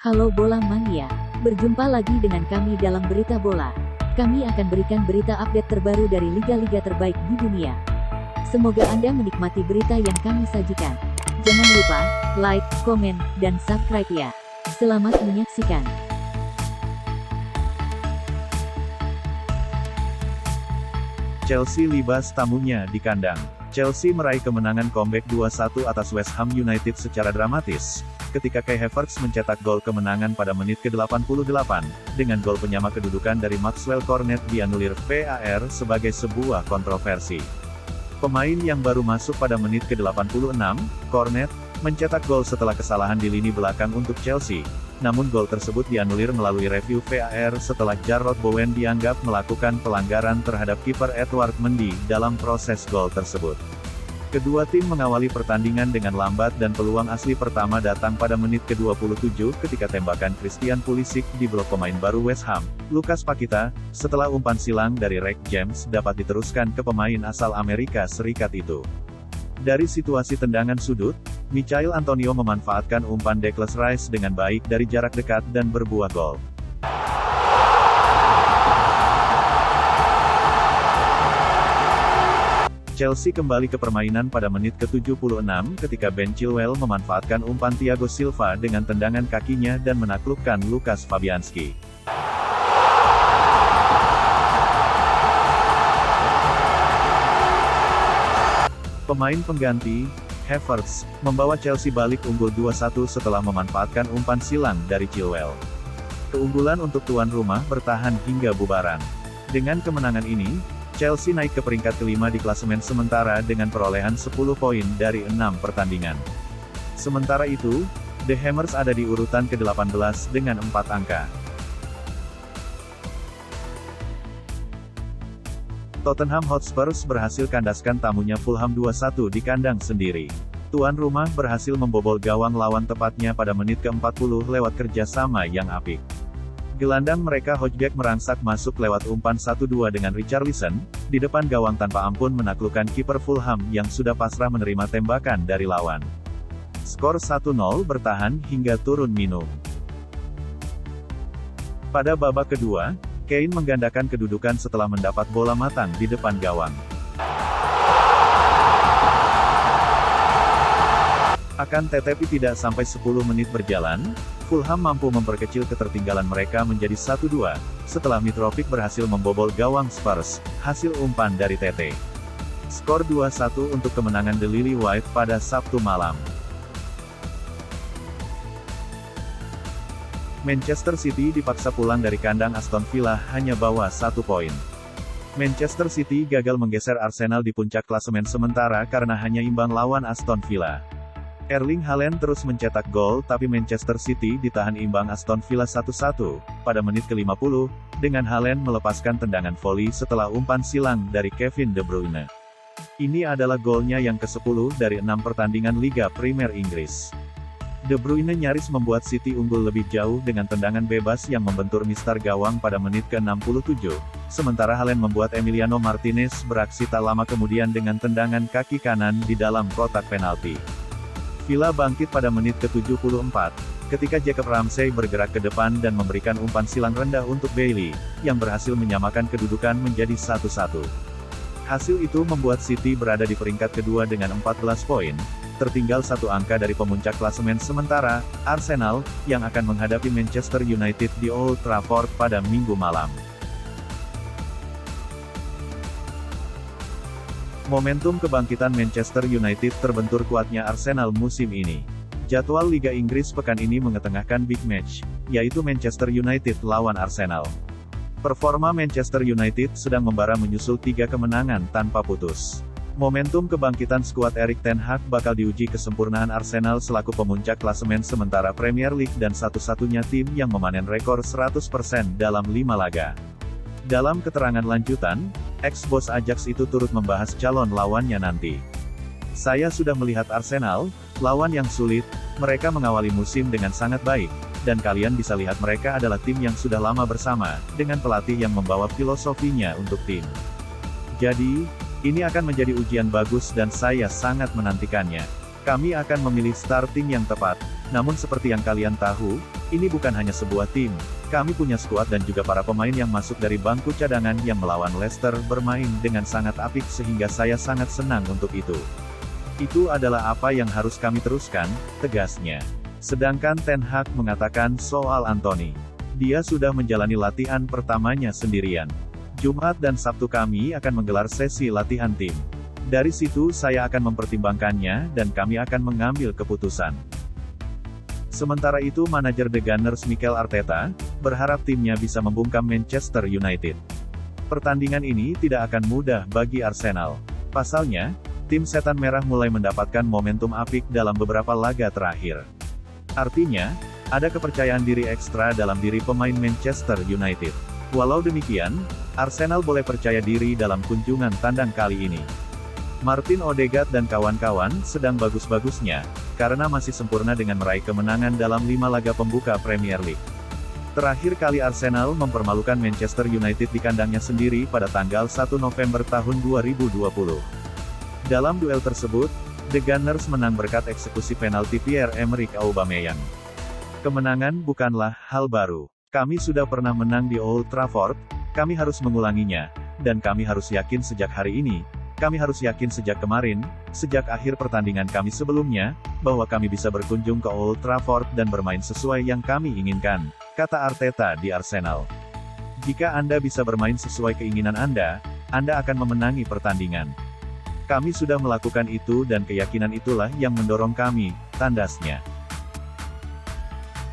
Halo Bola Mania, berjumpa lagi dengan kami dalam Berita Bola. Kami akan berikan berita update terbaru dari liga-liga terbaik di dunia. Semoga Anda menikmati berita yang kami sajikan. Jangan lupa like, komen, dan subscribe ya. Selamat menyaksikan. Chelsea libas tamunya di kandang. Chelsea meraih kemenangan comeback 2-1 atas West Ham United secara dramatis, ketika Kai Havertz mencetak gol kemenangan pada menit ke-88, dengan gol penyama kedudukan dari Maxwell Cornet dianulir VAR sebagai sebuah kontroversi. Pemain yang baru masuk pada menit ke-86, Cornet, mencetak gol setelah kesalahan di lini belakang untuk Chelsea. Namun gol tersebut dianulir melalui review VAR setelah Jarrod Bowen dianggap melakukan pelanggaran terhadap kiper Edouard Mendy dalam proses gol tersebut. Kedua tim mengawali pertandingan dengan lambat dan peluang asli pertama datang pada menit ke-27 ketika tembakan Christian Pulisic di blok pemain baru West Ham, Lucas Paqueta, setelah umpan silang dari Reece James dapat diteruskan ke pemain asal Amerika Serikat itu. Dari situasi tendangan sudut, Michail Antonio memanfaatkan umpan Declan Rice dengan baik dari jarak dekat dan berbuah gol. Chelsea kembali ke permainan pada menit ke-76 ketika Ben Chilwell memanfaatkan umpan Thiago Silva dengan tendangan kakinya dan menaklukkan Lukas Fabianski. Pemain pengganti, Havertz, membawa Chelsea balik unggul 2-1 setelah memanfaatkan umpan silang dari Chilwell. Keunggulan untuk tuan rumah bertahan hingga bubaran. Dengan kemenangan ini, Chelsea naik ke peringkat kelima di klasemen sementara dengan perolehan 10 poin dari 6 pertandingan. Sementara itu, The Hammers ada di urutan ke-18 dengan 4 angka. Tottenham Hotspur berhasil kandaskan tamunya Fulham 2-1 di kandang sendiri. Tuan rumah berhasil membobol gawang lawan tepatnya pada menit ke-40 lewat kerjasama yang apik. Gelandang mereka Hojbjerg merangsak masuk lewat umpan 1-2 dengan Richarlison, di depan gawang tanpa ampun menaklukkan kiper Fulham yang sudah pasrah menerima tembakan dari lawan. Skor 1-0 bertahan hingga turun minum. Pada babak kedua, Kane menggandakan kedudukan setelah mendapat bola matang di depan gawang. Akan tetapi tidak sampai 10 menit berjalan, Fulham mampu memperkecil ketertinggalan mereka menjadi 1-2, setelah Mitrovic berhasil membobol gawang Spurs, hasil umpan dari Tete. Skor 2-1 untuk kemenangan The Lily White pada Sabtu malam. Manchester City dipaksa pulang dari kandang Aston Villa hanya bawa 1 poin. Manchester City gagal menggeser Arsenal di puncak klasemen sementara karena hanya imbang lawan Aston Villa. Erling Haaland terus mencetak gol tapi Manchester City ditahan imbang Aston Villa 1-1, pada menit ke-50, dengan Haaland melepaskan tendangan voli setelah umpan silang dari Kevin De Bruyne. Ini adalah golnya yang ke-10 dari 6 pertandingan Liga Premier Inggris. De Bruyne nyaris membuat City unggul lebih jauh dengan tendangan bebas yang membentur mistar gawang pada menit ke-67, sementara Haaland membuat Emiliano Martinez beraksi tak lama kemudian dengan tendangan kaki kanan di dalam kotak penalti. Villa bangkit pada menit ke-74, ketika Jacob Ramsey bergerak ke depan dan memberikan umpan silang rendah untuk Bailey, yang berhasil menyamakan kedudukan menjadi 1-1. Hasil itu membuat City berada di peringkat kedua dengan 14 poin, tertinggal 1 angka dari pemuncak klasemen sementara, Arsenal, yang akan menghadapi Manchester United di Old Trafford pada Minggu malam. Momentum kebangkitan Manchester United terbentur kuatnya Arsenal musim ini. Jadwal Liga Inggris pekan ini mengetengahkan big match, yaitu Manchester United lawan Arsenal. Performa Manchester United sedang membara menyusul 3 kemenangan tanpa putus. Momentum kebangkitan skuad Erik ten Hag bakal diuji kesempurnaan Arsenal selaku pemuncak klasemen sementara Premier League dan satu-satunya tim yang memanen rekor 100% dalam 5 laga. Dalam keterangan lanjutan, ex-bos Ajax itu turut membahas calon lawannya nanti. Saya sudah melihat Arsenal, lawan yang sulit, mereka mengawali musim dengan sangat baik, dan kalian bisa lihat mereka adalah tim yang sudah lama bersama, dengan pelatih yang membawa filosofinya untuk tim. Jadi, ini akan menjadi ujian bagus dan saya sangat menantikannya. Kami akan memilih starting yang tepat, namun seperti yang kalian tahu, Ini bukan hanya sebuah tim, kami punya skuad dan juga para pemain yang masuk dari bangku cadangan yang melawan Leicester bermain dengan sangat apik sehingga saya sangat senang untuk itu. Itu adalah apa yang harus kami teruskan, tegasnya. Sedangkan Ten Hag mengatakan soal Anthony. Dia sudah menjalani latihan pertamanya sendirian. Jumat dan Sabtu kami akan menggelar sesi latihan tim. Dari situ saya akan mempertimbangkannya dan kami akan mengambil keputusan. Sementara itu manajer The Gunners Mikel Arteta, berharap timnya bisa membungkam Manchester United. Pertandingan ini tidak akan mudah bagi Arsenal. Pasalnya, tim Setan Merah mulai mendapatkan momentum apik dalam beberapa laga terakhir. Artinya, ada kepercayaan diri ekstra dalam diri pemain Manchester United. Walau demikian, Arsenal boleh percaya diri dalam kunjungan tandang kali ini. Martin Odegaard dan kawan-kawan sedang bagus-bagusnya, karena masih sempurna dengan meraih kemenangan dalam 5 laga pembuka Premier League. Terakhir kali Arsenal mempermalukan Manchester United di kandangnya sendiri pada tanggal 1 November tahun 2020. Dalam duel tersebut, The Gunners menang berkat eksekusi penalti Pierre-Emerick Aubameyang. Kemenangan bukanlah hal baru. Kami sudah pernah menang di Old Trafford, kami harus mengulanginya, dan kami harus yakin sejak hari ini. Kami harus yakin sejak kemarin, sejak akhir pertandingan kami sebelumnya, bahwa kami bisa berkunjung ke Old Trafford dan bermain sesuai yang kami inginkan, kata Arteta di Arsenal. Jika Anda bisa bermain sesuai keinginan Anda akan memenangi pertandingan. Kami sudah melakukan itu dan keyakinan itulah yang mendorong kami, tandasnya.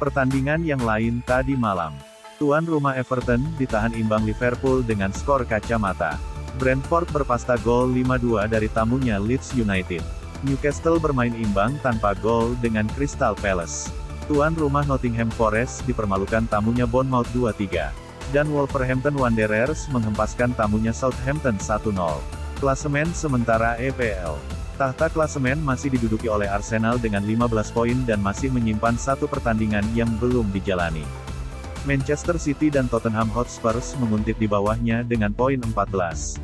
Pertandingan yang lain tadi malam. Tuan rumah Everton ditahan imbang Liverpool dengan skor kacamata. Brentford berpasta gol 5-2 dari tamunya Leeds United. Newcastle bermain imbang tanpa gol dengan Crystal Palace. Tuan rumah Nottingham Forest dipermalukan tamunya Bournemouth 2-3. Dan Wolverhampton Wanderers menghempaskan tamunya Southampton 1-0. Klasemen sementara EPL. Tahta klasemen masih diduduki oleh Arsenal dengan 15 poin dan masih menyimpan 1 pertandingan yang belum dijalani. Manchester City dan Tottenham Hotspur menguntit di bawahnya dengan poin 14.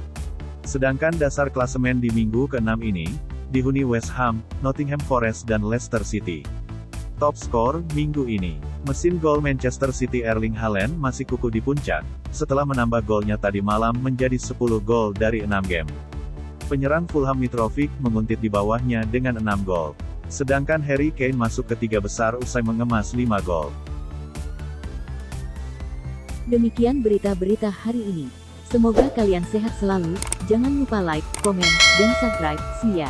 Sedangkan dasar klasemen di minggu ke-6 ini, dihuni West Ham, Nottingham Forest dan Leicester City. Top skor minggu ini, mesin gol Manchester City Erling Haaland masih kukuh di puncak, setelah menambah golnya tadi malam menjadi 10 gol dari 6 game. Penyerang Fulham Mitrovic menguntit di bawahnya dengan 6 gol. Sedangkan Harry Kane masuk ke 3 besar usai mengemas 5 gol. Demikian berita-berita hari ini. Semoga kalian sehat selalu, jangan lupa like, komen, dan subscribe, see ya.